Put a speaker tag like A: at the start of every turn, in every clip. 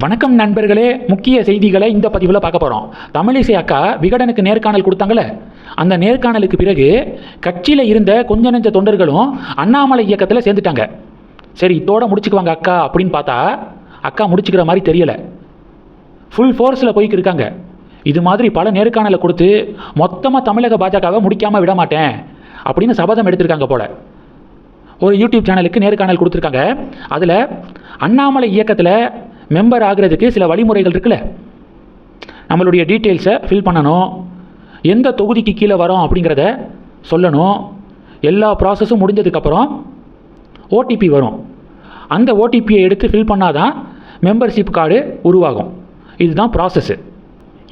A: வணக்கம் நண்பர்களே, முக்கிய செய்திகளை இந்த பதிவில் பார்க்க போகிறோம். தமிழிசை அக்கா விகடனுக்கு நேர்காணல் கொடுத்தாங்களே, அந்த நேர்காணலுக்கு பிறகு கட்சியில் இருந்த கொஞ்ச நெஞ்ச தொண்டர்களும் அண்ணாமலை இயக்கத்தில் சேர்ந்துட்டாங்க. சரி, இதோட முடிச்சுக்குவாங்க அக்கா அப்படின்னு பார்த்தா அக்கா முடிச்சுக்கிற மாதிரி தெரியலை. ஃபுல் ஃபோர்ஸில் போய்க்கு இருக்காங்க. இது மாதிரி பல நேர்காணலை கொடுத்து மொத்தமாக தமிழக பாஜகவை முடிக்காமல் விட மாட்டேன் அப்படின்னு சபதம் எடுத்திருக்காங்க போல. ஒரு யூடியூப் சேனலுக்கு நேர்காணல் கொடுத்துருக்காங்க. அதில் அண்ணாமலை இயக்கத்தில் மெம்பர் ஆகிறதுக்கு சில வழிமுறைகள் இருக்குல்ல, நம்மளுடைய டீட்டெயில்ஸை ஃபில் பண்ணணும், எந்த தொகுதிக்கு கீழே வரோம் அப்படிங்கிறத சொல்லணும், எல்லா ப்ராசஸும் முடிஞ்சதுக்கப்புறம் ஓடிபி வரும். அந்த ஓடிபியை எடுத்து ஃபில் பண்ணாதான் மெம்பர்ஷிப் கார்டு உருவாகும். இதுதான் ப்ராசஸ்ஸு.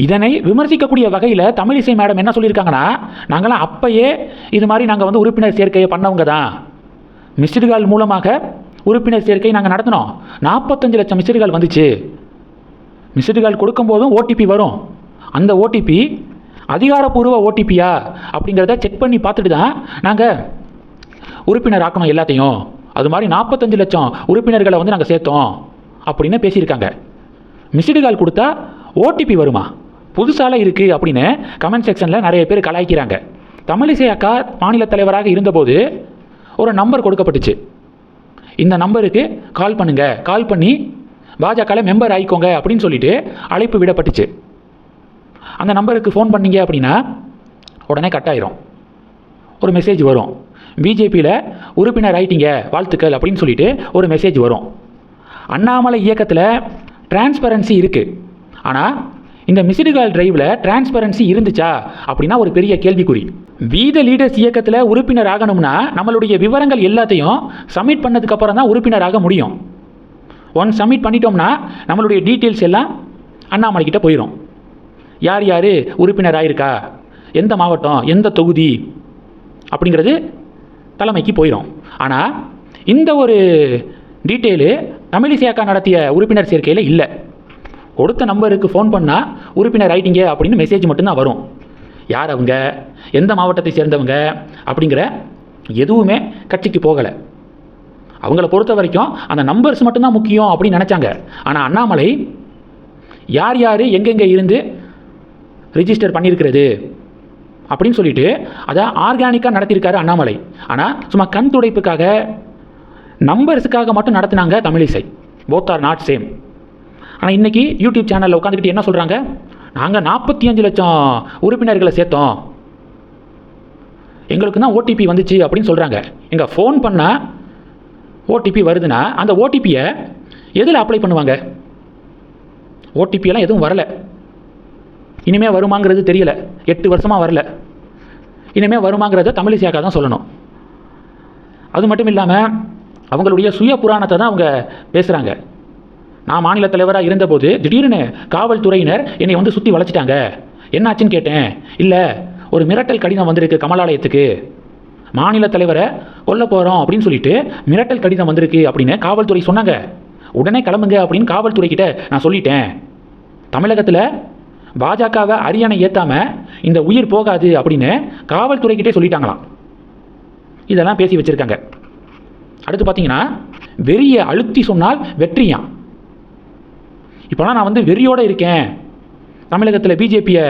A: இதனை விமர்சிக்கக்கூடிய வகையில் தமிழிசை மேடம் என்ன சொல்லியிருக்காங்கன்னா, நாங்களாம் அப்பயே இது மாதிரி நாங்கள் உறுப்பினர் சேர்க்கையை பண்ணவங்க தான். மிஸ்டு கால் மூலமாக உறுப்பினர் சேர்க்கை நாங்கள் நடத்தினோம். 45 லட்சம் மிஸ்டு கால் வந்துச்சு. மிஸ்டு கால் கொடுக்கும்போதும் ஓடிபி வரும். அந்த ஓடிபி அதிகாரப்பூர்வ ஓடிபியா அப்படிங்கிறத செக் பண்ணி பார்த்துட்டு தான் நாங்கள் உறுப்பினர் ஆக்கணும் எல்லாத்தையும். அது மாதிரி 45 லட்சம் உறுப்பினர்களை நாங்கள் சேர்த்தோம் அப்படின்னு பேசியிருக்காங்க. மிஸ்டு கால் கொடுத்தா ஓடிபி வருமா? புதுசால இருக்குது அப்படின்னு கமெண்ட் செக்ஷனில் நிறைய பேர் கலாய்க்கிறாங்க. தமிழிசை அக்கா மாநில தலைவராக இருந்தபோது ஒரு நம்பர் கொடுக்கப்பட்டுச்சு. இந்த நம்பருக்கு கால் பண்ணுங்கள், கால் பண்ணி பாஜகவில் மெம்பர் ஆகிக்கோங்க அப்படின்னு சொல்லிட்டு அழைப்பு விடப்பட்டுச்சு. அந்த நம்பருக்கு ஃபோன் பண்ணிங்க அப்படின்னா உடனே கட் ஆயிரும். ஒரு மெசேஜ் வரும், பிஜேபியில் உறுப்பினர் ஆகிட்டீங்க வாழ்த்துக்கள் அப்படின்னு சொல்லிட்டு ஒரு மெசேஜ் வரும். அண்ணாமலை இயக்கத்தில் டிரான்ஸ்பரன்சி இருக்குது. ஆனால் இந்த மிஸ்டு கால் டிரைவில் டிரான்ஸ்பரன்சி இருந்துச்சா அப்படின்னா ஒரு பெரிய கேள்விக்குறி. வி த லீடர்ஸ் இயக்கத்தில் உறுப்பினர் ஆகணும்னா நம்மளுடைய விவரங்கள் எல்லாத்தையும் சப்மிட் பண்ணதுக்கப்புறம் தான் உறுப்பினர் ஆக முடியும். ஒன் சப்மிட் பண்ணிட்டோம்னா நம்மளுடைய டீட்டெயில்ஸ் எல்லாம் அண்ணாமலைக்கிட்ட போயிடும். யார் யார் உறுப்பினர் ஆகிருக்கா, எந்த மாவட்டம், எந்த தொகுதி அப்படிங்கிறது தலைமைக்கு போயிடும். ஆனால் இந்த ஒரு டீட்டெயிலு தமிழிசை அக்கா நடத்திய உறுப்பினர் சேர்க்கையில் இல்லை. கொடுத்த நம்பருக்கு ஃபோன் பண்ணால் உறுப்பினர் ஆகிட்டீங்க அப்படின்னு மெசேஜ் மட்டும்தான் வரும். யார் அவங்க, எந்த மாவட்டத்தை சேர்ந்தவங்க அப்படிங்கிற எதுவுமே கட்சிக்கு போகலை. அவங்கள பொறுத்த வரைக்கும் அந்த நம்பர்ஸ் மட்டும்தான் முக்கியம் அப்படின்னு நினச்சாங்க. ஆனால் அண்ணாமலை யார் யார் எங்கெங்கே இருந்து ரிஜிஸ்டர் பண்ணியிருக்கிறது அப்படின்னு சொல்லிட்டு அதை ஆர்கானிக்காக நடத்தியிருக்காரு அண்ணாமலை. ஆனால் சும்மா கண் துடைப்புக்காக நம்பர்ஸுக்காக மட்டும் நடத்தினாங்க Tamilisai. Both are not same. ஆனால் இன்றைக்கி யூடியூப் சேனலில் உட்காந்துக்கிட்டு என்ன சொல்கிறாங்க, நாங்கள் 45 லட்சம் உறுப்பினர்களை சேர்த்தோம், எங்களுக்கு தான் ஓடிபி வந்துச்சு அப்படின்னு சொல்கிறாங்க. எங்கள் ஃபோன் பண்ணால் ஓடிபி வருதுன்னா அந்த ஓடிபியை எதில் அப்ளை பண்ணுவாங்க? ஓடிபியெல்லாம் எதுவும் வரலை. இனிமேல் வருமாங்கிறது தெரியலை. 8 வருஷமாக வரல. இனிமேல் வருமாங்கிறத தமிழிசை அக்கா தான் சொல்லணும். அது மட்டும் இல்லாமல் அவங்களுடைய சுய புராணத்தை தான் அவங்க பேசுகிறாங்க. நான் மாநில தலைவராக இருந்தபோது திடீர்னு காவல்துறையினர் என்னை சுற்றி வளைச்சிட்டாங்க, என்னாச்சுன்னு கேட்டேன். இல்லை, ஒரு மிரட்டல் கடிதம் வந்திருக்கு கமலாலயத்துக்கு, மாநில தலைவரை கொல்ல போகிறோம் அப்படின்னு சொல்லிட்டு மிரட்டல் கடிதம் வந்திருக்கு அப்படின்னு காவல்துறை சொன்னாங்க. உடனே கிளம்புங்க அப்படின்னு காவல்துறைக்கிட்ட நான் சொல்லிட்டேன். தமிழகத்தில் பாஜகவை அரியணை ஏற்றாமல் இந்த உயிர் போகாது அப்படின்னு காவல்துறைக்கிட்டே சொல்லிட்டாங்களாம். இதெல்லாம் பேசி வச்சுருக்காங்க. அடுத்து பார்த்தீங்கன்னா, வெறியை அழுத்தி சொன்னால் வெற்றியாம். இப்போலாம் நான் வெறியோடு இருக்கேன், தமிழகத்தில் பிஜேபியை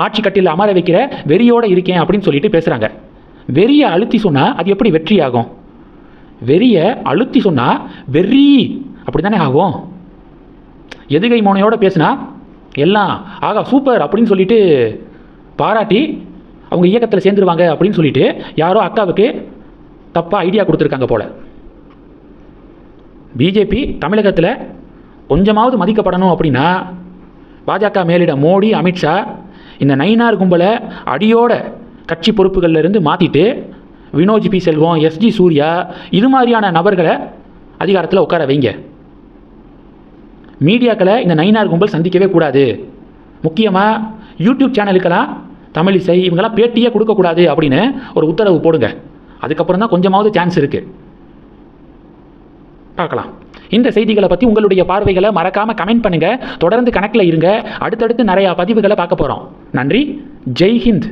A: ஆட்சி கட்டில் அமர வைக்கிற வெறியோடு இருக்கேன் அப்படின்னு சொல்லிட்டு பேசுகிறாங்க. வெறியை அழுத்தி சொன்னால் அது எப்படி வெற்றி ஆகும்? வெறியை அழுத்தி சொன்னால் வெறி அப்படி தானே ஆகும். எதுகை மோனையோடு பேசுனா எல்லாம் ஆகா சூப்பர் அப்படின்னு சொல்லிட்டு பாராட்டி அவங்க இயக்கத்தில் சேர்ந்துருவாங்க அப்படின்னு சொல்லிட்டு யாரோ அக்காவுக்கு தப்பாக ஐடியா கொடுத்துருக்காங்க போல். பிஜேபி தமிழகத்தில் கொஞ்சமாவது மதிக்கப்படணும் அப்படின்னா பாஜக மேலிடம் மோடி, அமித்ஷா இந்த நயினார் கும்பலை அடியோட கட்சி பொறுப்புகளிலிருந்து மாற்றிட்டு வினோஜ் பி செல்வம், எஸ்ஜி சூர்யா இது மாதிரியான நபர்களை அதிகாரத்தில் உட்கார வைங்க. மீடியாக்களை இந்த நயினார் கும்பல் சந்திக்கவே கூடாது. முக்கியமாக யூடியூப் சேனலுக்கெல்லாம் தமிழிசை இவங்கெல்லாம் பேட்டியே கொடுக்கக்கூடாது அப்படின்னு ஒரு உத்தரவு போடுங்க. அதுக்கப்புறம் தான் கொஞ்சமாவது சான்ஸ் இருக்குது. பார்க்கலாம். இந்த செய்திகளை பற்றி உங்களுடைய பார்வைகளை மறக்காமல் கமெண்ட் பண்ணுங்கள். தொடர்ந்து கணக்கில் இருங்க. அடுத்தடுத்து நிறையா பதிவுகளை பார்க்க போகிறோம். நன்றி. ஜெய் ஹிந்த்.